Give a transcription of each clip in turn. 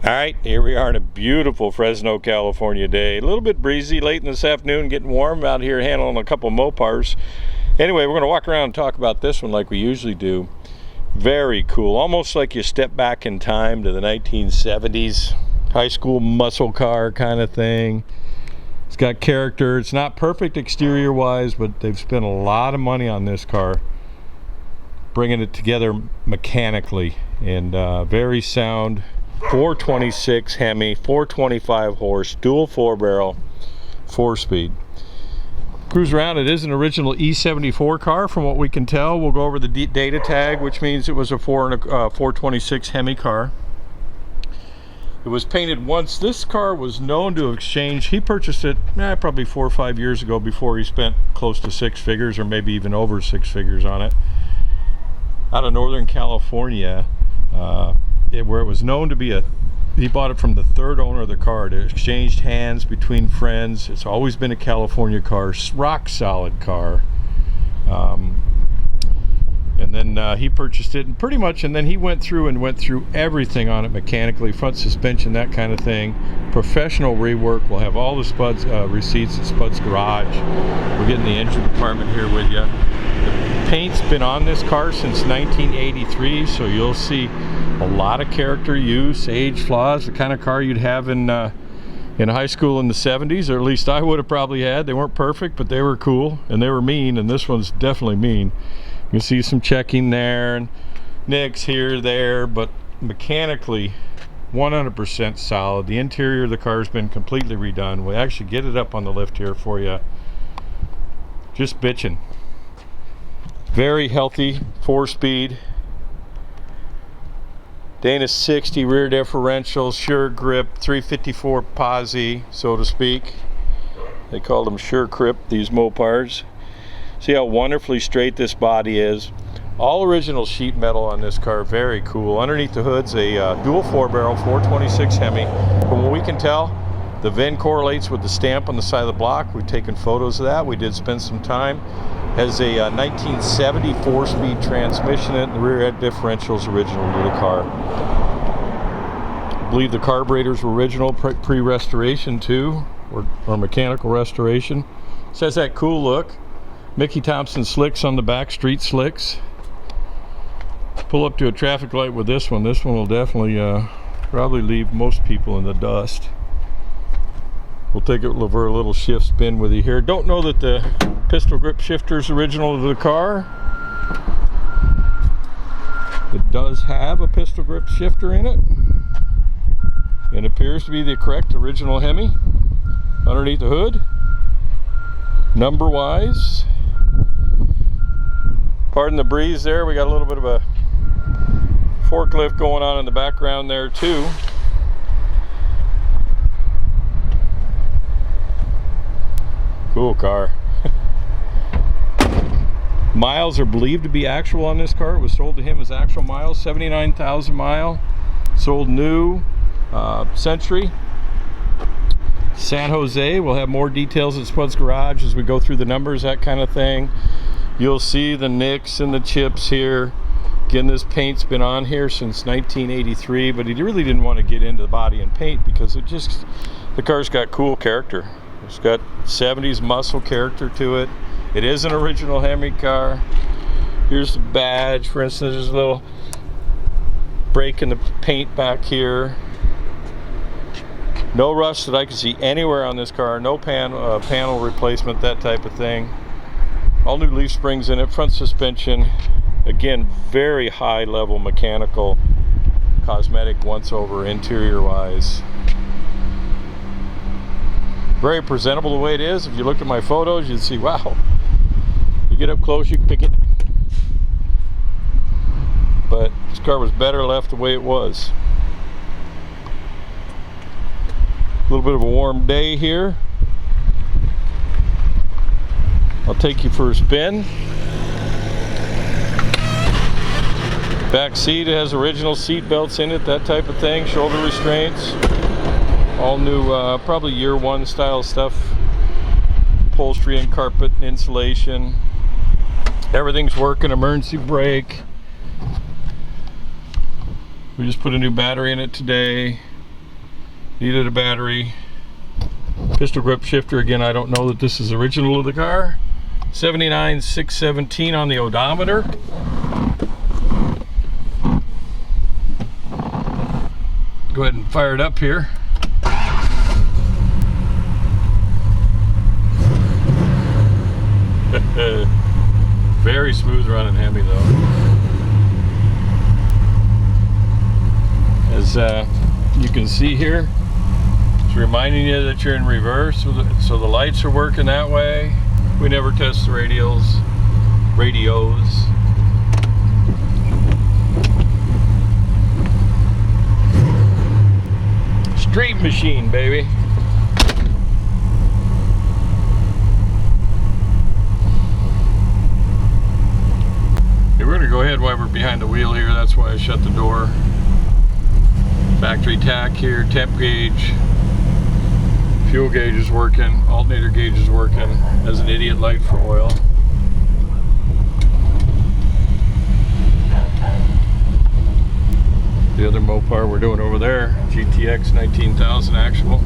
All right, here we are on a beautiful Fresno, California day. A little bit breezy late in this afternoon, getting warm out here handling a couple Mopars. Anyway, we're going to walk around and talk about this one like we usually do. Very cool, almost like you step back in time to the 1970s. High school muscle car kind of thing. It's got character. It's not perfect exterior wise, but they've spent a lot of money on this car, bringing it together mechanically, and very sound. 426 Hemi, 425 horse, dual 4-barrel, 4-speed. Cruise around. It is an original E74 car from what we can tell. We'll go over the data tag, which means it was a 426 Hemi car. It was painted once. This car was known to have exchanged. He purchased it probably 4 or 5 years ago before he spent close to 6 figures or maybe even over 6 figures on it. Out of Northern California. Where it was known to be he bought it from the third owner of the car. It exchanged hands between friends. It's always been a California car, rock solid car. And then he purchased it, and pretty much, and then he went through everything on it mechanically, front suspension, that kind of thing. Professional rework. We'll have all the Spud's receipts at Spud's garage. We're getting the engine department here with you. The paint's been on this car since 1983, so you'll see a lot of character use, age flaws, the kind of car you'd have in high school in the 70s, or at least I would have probably had. They weren't perfect, but they were cool, and they were mean, and this one's definitely mean. You can see some checking there, and nicks here, there, but mechanically 100% solid. The interior of the car has been completely redone. We'll actually get it up on the lift here for you. Just bitching. Very healthy 4-speed. Dana 60 rear differential, sure grip, 354 posi, so to speak. They call them sure grip, these Mopars. See how wonderfully straight this body is. All original sheet metal on this car, very cool. Underneath the hood's a dual 4-barrel 426 Hemi. From what we can tell, the VIN correlates with the stamp on the side of the block. We've taken photos of that. We did spend some time. Has a 1970 4-speed transmission in it. The rear head differential is original to the car. I believe the carburetors were original, pre-restoration too, or mechanical restoration. This has that cool look. Mickey Thompson slicks on the back, street slicks. Pull up to a traffic light with this one. This one will definitely probably leave most people in the dust. We'll take it for a little shift spin with you here. Don't know that the pistol grip shifter is original to the car. It does have a pistol grip shifter in it. It appears to be the correct original Hemi. Underneath the hood, number wise. Pardon the breeze there. We got a little bit of a forklift going on in the background there too. Cool car. Miles are believed to be actual on this car. It was sold to him as actual miles, 79,000 mile. Sold new, Century. San Jose. We'll have more details at Spud's garage as we go through the numbers, that kind of thing. You'll see the nicks and the chips here. Again, this paint's been on here since 1983, but he really didn't want to get into the body and paint because the car's got cool character. It's got 70s muscle character to it. It is an original Hemi car. Here's the badge. For instance, there's a little break in the paint back here. No rust that I can see anywhere on this car. No panel replacement, that type of thing. All new leaf springs in it. Front suspension. Again, very high level mechanical, cosmetic once over interior wise. Very presentable the way it is. If you looked at my photos, you'd see, wow. You get up close, you can pick it. But this car was better left the way it was. A little bit of a warm day here. I'll take you for a spin. Back seat has original seat belts in it, that type of thing. Shoulder restraints. All new, probably year one style stuff. Upholstery and carpet and insulation. Everything's working. Emergency brake. We just put a new battery in it today. Needed a battery. Pistol grip shifter, again, I don't know that this is original of the car. 79,617 on the odometer. Go ahead and fire it up here. Very smooth running Hemi though. As you can see here, it's reminding you that you're in reverse, so the lights are working that way. We never test the radios. Street machine, baby. Okay, we're gonna go ahead while we're behind the wheel here. That's why I shut the door. Factory tack here, temp gauge. Fuel gauge is working, alternator gauge is working. As an idiot, light for oil. The other Mopar we're doing over there, GTX 19,000 actual.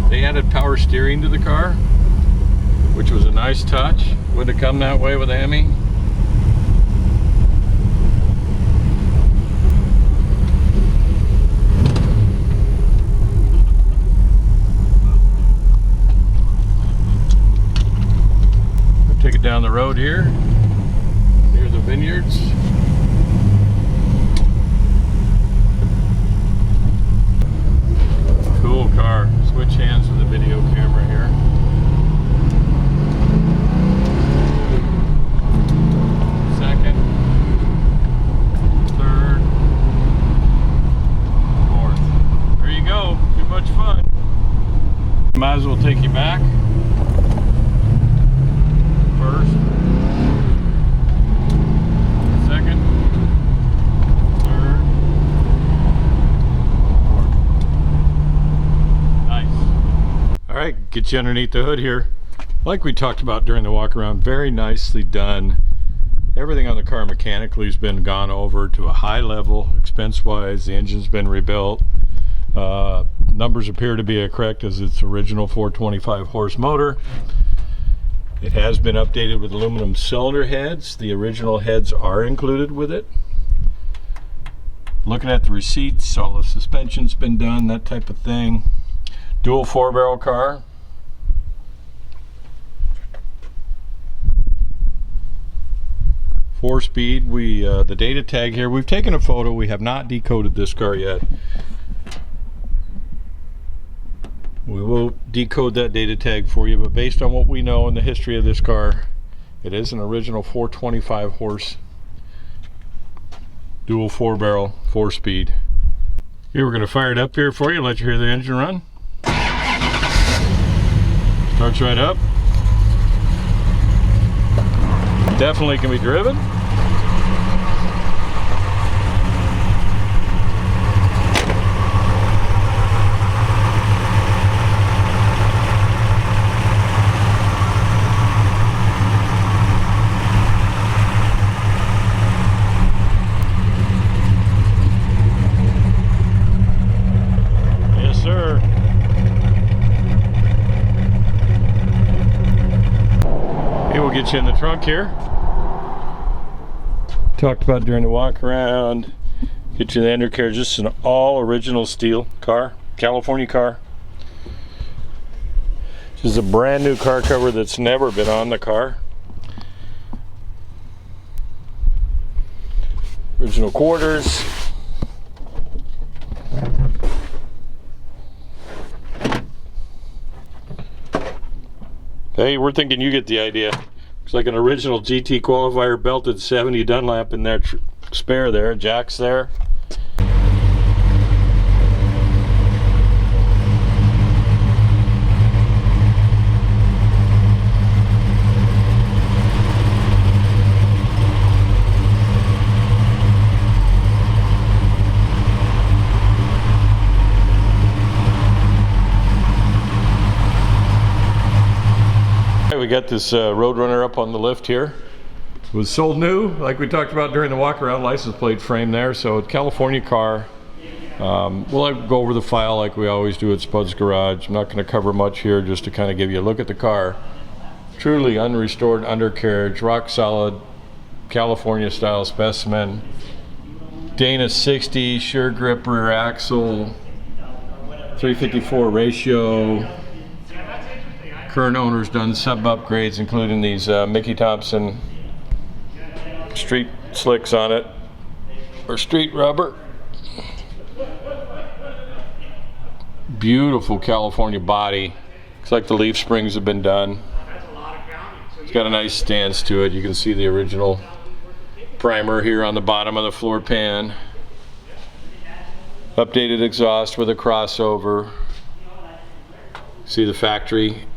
They added power steering to the car, which was a nice touch. Wouldn't have come that way with a Hemi. Take it down the road here, near the vineyards. Cool car. Switch hands with the video camera here. Second, third, fourth. There you go. Too much fun. Might as well take you back. First, second, third, fourth. Nice. All right, get you underneath the hood here. Like we talked about during the walk around, very nicely done. Everything on the car mechanically has been gone over to a high level, expense wise. The engine's been rebuilt. Numbers appear to be correct as its original 425 horse motor. It has been updated with aluminum cylinder heads. The original heads are included with it. Looking at the receipts, all the suspension's been done, that type of thing. Dual 4-barrel car. Four-speed. The data tag here, we've taken a photo. We have not decoded this car yet. We will decode that data tag for you, but based on what we know in the history of this car, it is an original 425 horse dual 4-barrel 4-speed. Here, we're going to fire it up here for you, let you hear the engine run. Starts right up. Definitely can be driven. Get you in the trunk here. Talked about during the walk around. Get you the undercarriage. This is an all original steel car, California car. This is a brand new car cover that's never been on the car. Original quarters. Hey, we're thinking you get the idea. Looks like an original GT qualifier belted 70 Dunlap in that spare there, jacks there. We got this Roadrunner up on the lift here. Was sold new, like we talked about during the walk around. License plate frame there, so California car. We'll go over the file like we always do at Spud's Garage. I'm not going to cover much here, just to kind of give you a look at the car. Truly unrestored undercarriage, rock solid California style specimen. Dana 60, sure grip rear axle, 354 ratio. Current owner's done some upgrades, including these Mickey Thompson street slicks on it, or street rubber. Beautiful California body. Looks like the leaf springs have been done. It's got a nice stance to it. You can see the original primer here on the bottom of the floor pan. Updated exhaust with a crossover. See the factory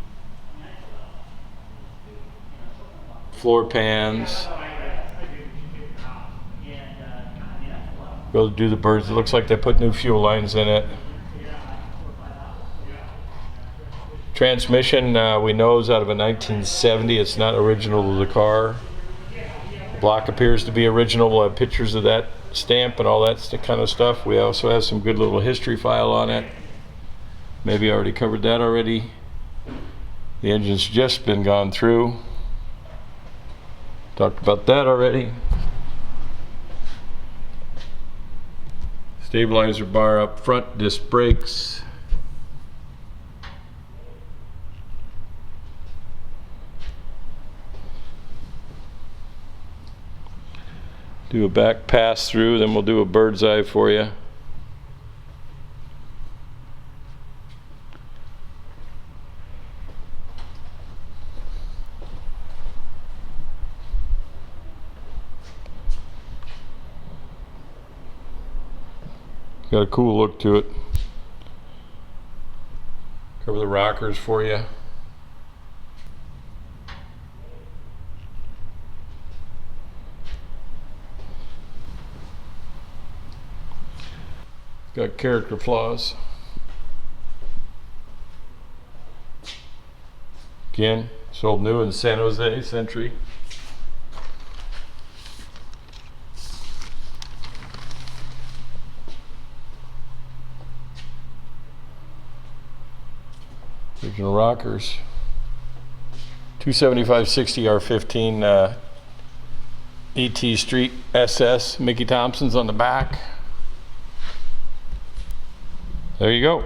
floor pans. Go do the birds. It looks like they put new fuel lines in it. Transmission, we know, is out of a 1970. It's not original to the car. The block appears to be original. We'll have pictures of that stamp and all that kind of stuff. We also have some good little history file on it. Maybe I already covered that already. The engine's just been gone through. Talked about that already. Stabilizer bar up front, disc brakes. Do a back pass through, then we'll do a bird's eye for you. Got a cool look to it. Cover the rockers for you. Got character flaws. Again, sold new in San Jose Century. Original rockers. 275/60 R15 ET Street SS. Mickey Thompson's on the back. There you go.